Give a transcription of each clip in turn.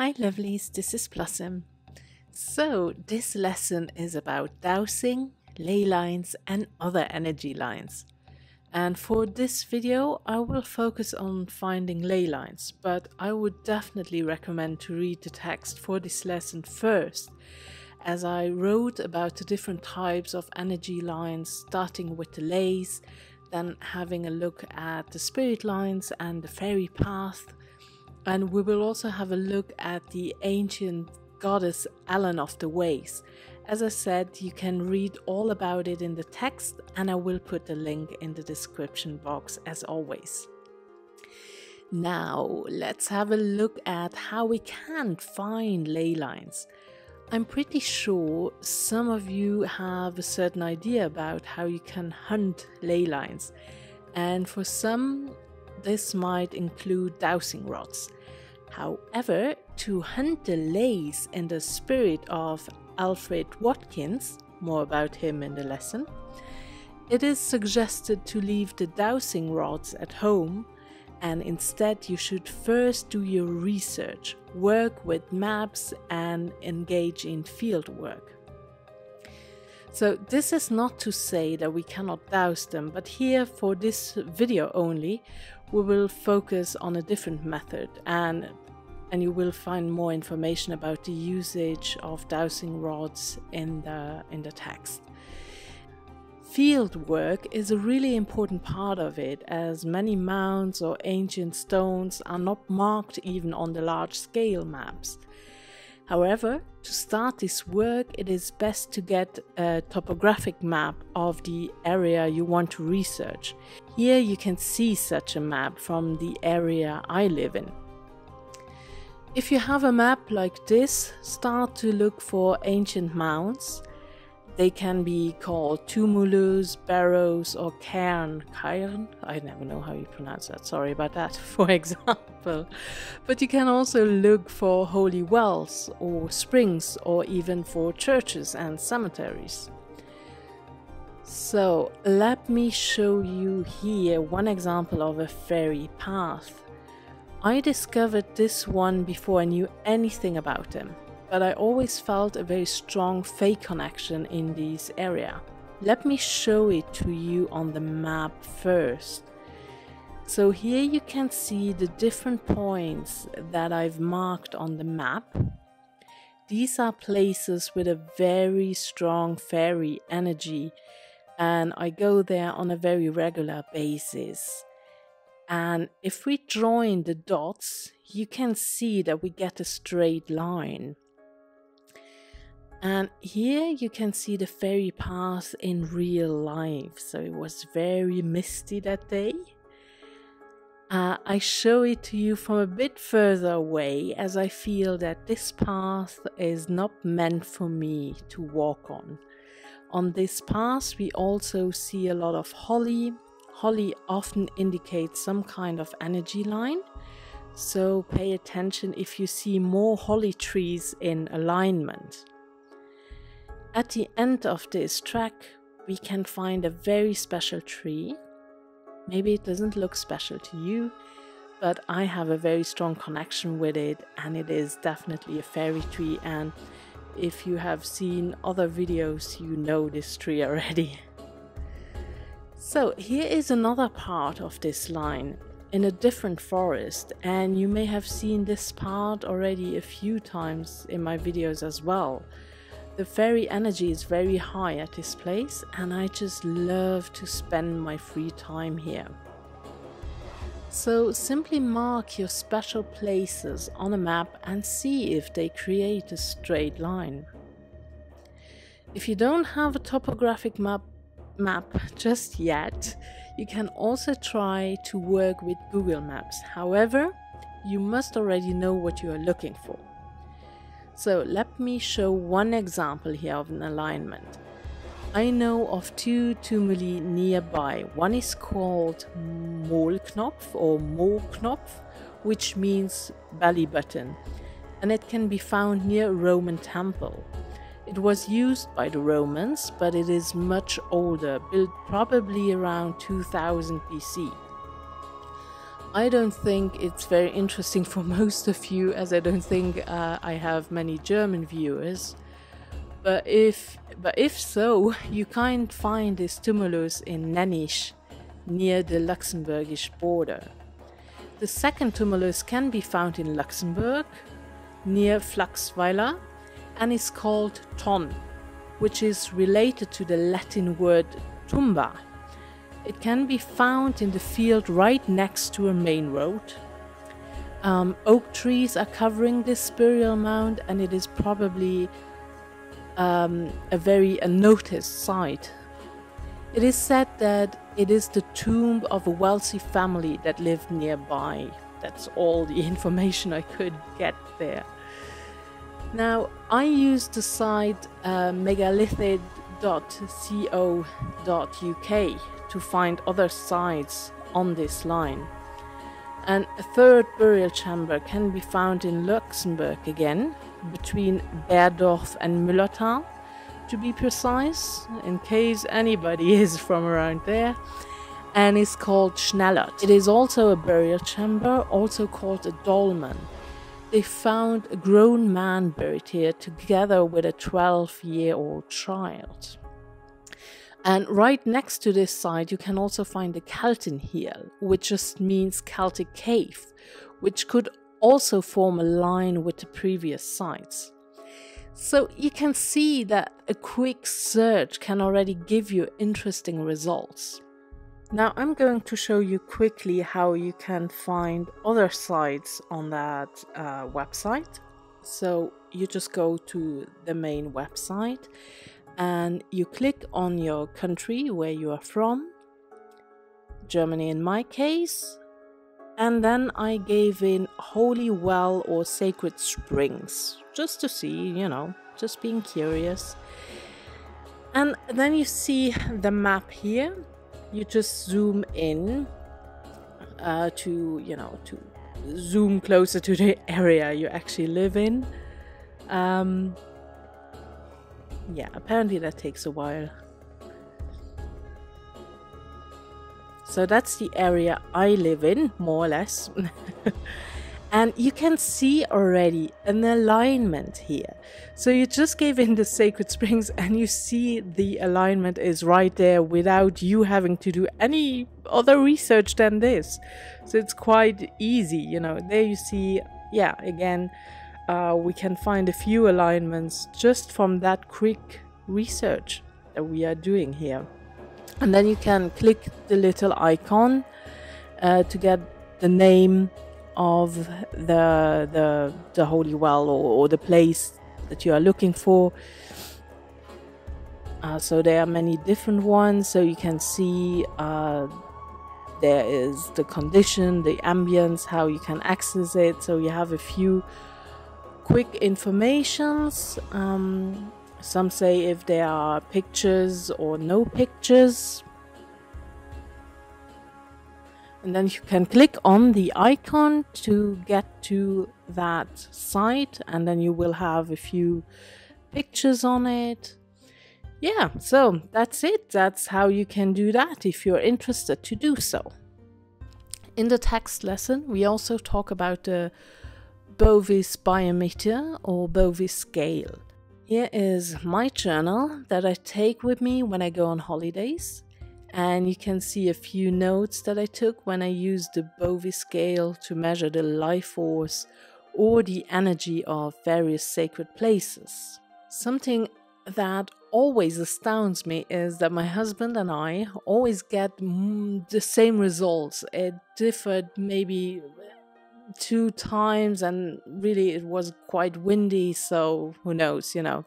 Hi lovelies, this is Blossom. So this lesson is about dowsing, ley lines and other energy lines. And for this video I will focus on finding ley lines, but I would definitely recommend to read the text for this lesson first, as I wrote about the different types of energy lines, starting with the leys, then having a look at the spirit lines and the fairy path. And we will also have a look at the ancient goddess Ellen of the Ways. As I said, you can read all about it in the text, and I will put the link in the description box as always. Now, let's have a look at how we can find ley lines. I'm pretty sure some of you have a certain idea about how you can hunt ley lines, and for some this might include dowsing rods. However, to hunt the leys in the spirit of Alfred Watkins, more about him in the lesson, it is suggested to leave the dowsing rods at home, and instead you should first do your research, work with maps and engage in field work. So this is not to say that we cannot douse them, but here for this video only we will focus on a different method, and you will find more information about the usage of dowsing rods in the text. Field work is a really important part of it, as many mounds or ancient stones are not marked even on the large scale maps. However, to start this work, it is best to get a topographic map of the area you want to research. Here you can see such a map from the area I live in. If you have a map like this, start to look for ancient mounds. They can be called tumulus, barrows or cairn. I never know how you pronounce that, sorry about that, for example. But you can also look for holy wells or springs, or even for churches and cemeteries. So let me show you here one example of a fairy path. I discovered this one before I knew anything about them, but I always felt a very strong fae connection in this area. Let me show it to you on the map first. So here you can see the different points that I've marked on the map. These are places with a very strong fairy energy, and I go there on a very regular basis. And if we join the dots, you can see that we get a straight line. And here you can see the fairy path in real life. So it was very misty that day. I show it to you from a bit further away, as I feel that this path is not meant for me to walk on. On this path we also see a lot of holly. Holly often indicates some kind of energy line, so pay attention if you see more holly trees in alignment. At the end of this track we can find a very special tree. Maybe it doesn't look special to you, but I have a very strong connection with it, and it is definitely a fairy tree, and if you have seen other videos you know this tree already. So here is another part of this line in a different forest, and you may have seen this part already a few times in my videos as well. The fairy energy is very high at this place, and I just love to spend my free time here. So simply mark your special places on a map and see if they create a straight line. If you don't have a topographic map just yet, you can also try to work with Google Maps. However, you must already know what you are looking for. So let me show one example here of an alignment. I know of two tumuli nearby. One is called Molknopf or Molknopf, which means belly button, and it can be found near a Roman temple. It was used by the Romans, but it is much older, built probably around 2000 BC. I don't think it's very interesting for most of you, as I don't think I have many German viewers. But if so, you can find this tumulus in Nennisch, near the Luxembourgish border. The second tumulus can be found in Luxembourg, near Flachsweiler, and is called Ton, which is related to the Latin word tumba. It can be found in the field right next to a main road. Oak trees are covering this burial mound, and it is probably a very unnoticed site. It is said that it is the tomb of a wealthy family that lived nearby. That's all the information I could get there. Now, I used the site megalithic.co.uk to find other sites on this line. And a third burial chamber can be found in Luxembourg again, between Berdorf and Müllertal, to be precise, in case anybody is from around there, and is called Schnellert. It is also a burial chamber, also called a dolmen. They found a grown man buried here together with a 12-year-old child. And right next to this site you can also find the Keltenhiel, which just means Celtic cave, which could also form a line with the previous sites. So you can see that a quick search can already give you interesting results. Now I'm going to show you quickly how you can find other sites on that website. So you just go to the main website and you click on your country where you are from, Germany in my case, and then I gave in Holy Well or Sacred Springs, just to see, you know, just being curious. And then you see the map here. You just zoom in to zoom closer to the area you actually live in. Yeah, apparently that takes a while. So that's the area I live in, more or less. And you can see already an alignment here. So you just gave in the Sacred Springs and you see the alignment is right there without you having to do any other research than this. So it's quite easy, you know. There you see, yeah, again, we can find a few alignments just from that quick research that we are doing here. And then you can click the little icon to get the name of the holy well or the place that you are looking for. So there are many different ones. So you can see there is the condition, the ambience, how you can access it. So you have a few quick informations. Some say if there are pictures or no pictures. And then you can click on the icon to get to that site, and then you will have a few pictures on it. Yeah, so that's it. That's how you can do that if you're interested to do so. In the text lesson, we also talk about the Bovis biometer or Bovis scale. Here is my journal that I take with me when I go on holidays. And you can see a few notes that I took when I used the Bovis scale to measure the life force or the energy of various sacred places. Something that always astounds me is that my husband and I always get the same results. It differed maybe 2 times, and really it was quite windy, so who knows, you know.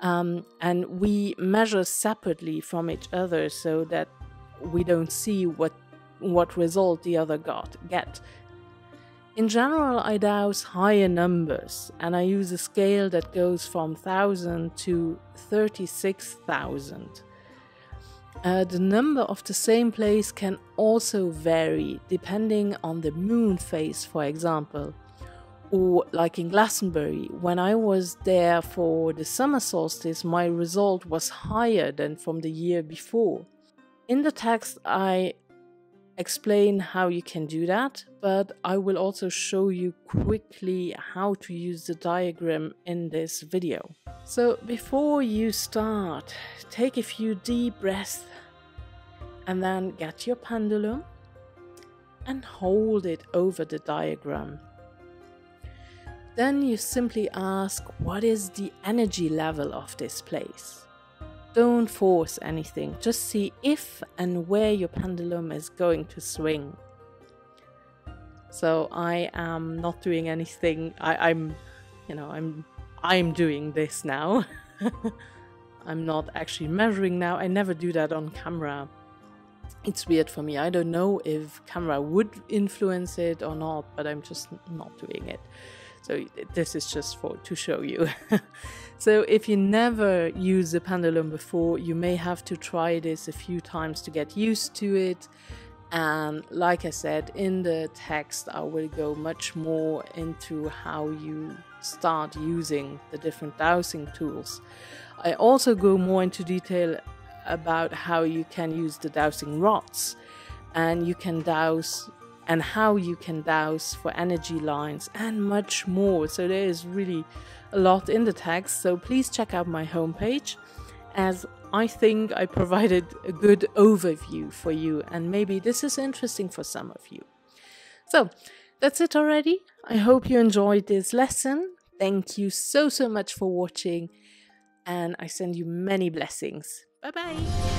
And we measure separately from each other so that we don't see what result the other get. In general, I dowse higher numbers, and I use a scale that goes from 1,000 to 36,000. The number of the same place can also vary depending on the moon phase, for example. Or like in Glastonbury, when I was there for the summer solstice, my result was higher than from the year before. In the text, I explain how you can do that, but I will also show you quickly how to use the diagram in this video. So before you start, take a few deep breaths and then get your pendulum and hold it over the diagram. Then you simply ask, what is the energy level of this place? Don't force anything, just see if and where your pendulum is going to swing. So I am not doing anything, I'm doing this now. I'm not actually measuring now, I never do that on camera. It's weird for me, I don't know if camera would influence it or not, but I'm just not doing it. So this is just to show you. So if you never used the pendulum before, you may have to try this a few times to get used to it. And like I said, in the text, I will go much more into how you start using the different dowsing tools. I also go more into detail about how you can use the dowsing rods, and you can dowse, and how you can dowse for energy lines and much more. So there is really a lot in the text, so please check out my homepage, as I think I provided a good overview for you, and maybe this is interesting for some of you. So that's it already. I hope you enjoyed this lesson. Thank you so much for watching, and I send you many blessings. Bye bye.